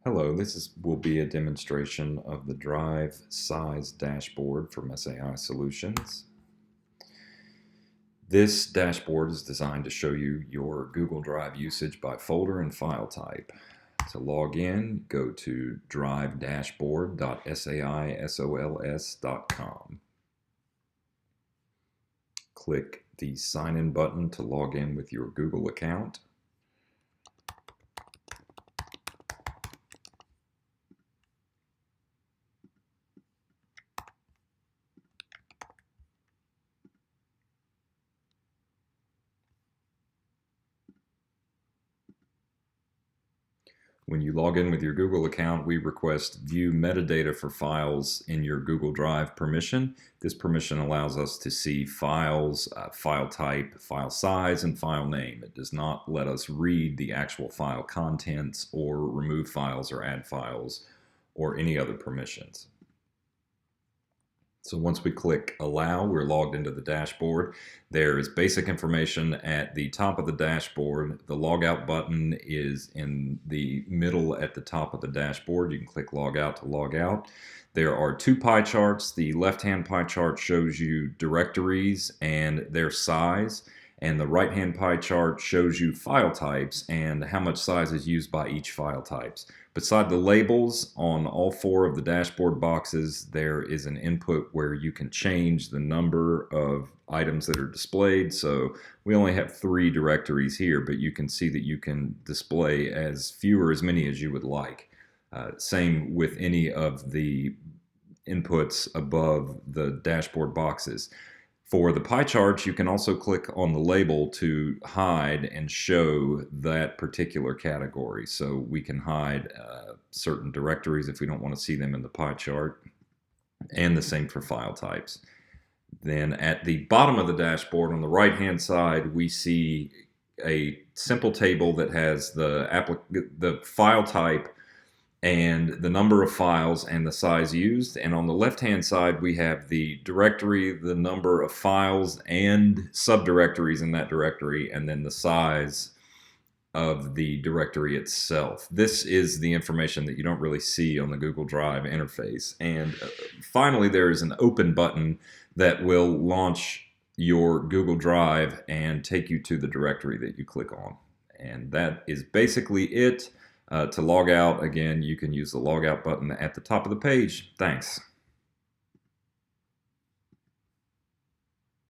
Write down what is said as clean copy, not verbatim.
Hello, will be a demonstration of the Drive Size dashboard from SAI Solutions. This dashboard is designed to show you your Google Drive usage by folder and file type. To log in, go to drive-dashboard.saisols.com. Click the Sign In button to log in with your Google account. When you log in with your Google account, we request view metadata for files in your Google Drive permission. This permission allows us to see files, file type, file size, and file name. It does not let us read the actual file contents or remove files or add files or any other permissions. So once we click allow, we're logged into the dashboard. There is basic information at the top of the dashboard. The logout button is in the middle at the top of the dashboard. You can click log out to log out. There are two pie charts. The left-hand pie chart shows you directories and their size, and the right-hand pie chart shows you file types and how much size is used by each file types. Beside the labels on all four of the dashboard boxes, there is an input where you can change the number of items that are displayed. So we only have 3 directories here, but you can see that you can display as few or as many as you would like. Same with any of the inputs above the dashboard boxes. For the pie charts, you can also click on the label to hide and show that particular category. So we can hide certain directories if we don't want to see them in the pie chart, and the same for file types. Then at the bottom of the dashboard on the right-hand side, we see a simple table that has the file type and the number of files and the size used. And on the left-hand side, we have the directory, the number of files and subdirectories in that directory, and then the size of the directory itself. This is the information that you don't really see on the Google Drive interface. And finally, there is an open button that will launch your Google Drive and take you to the directory that you click on. And that is basically it. To log out, again, you can use the logout button at the top of the page. Thanks.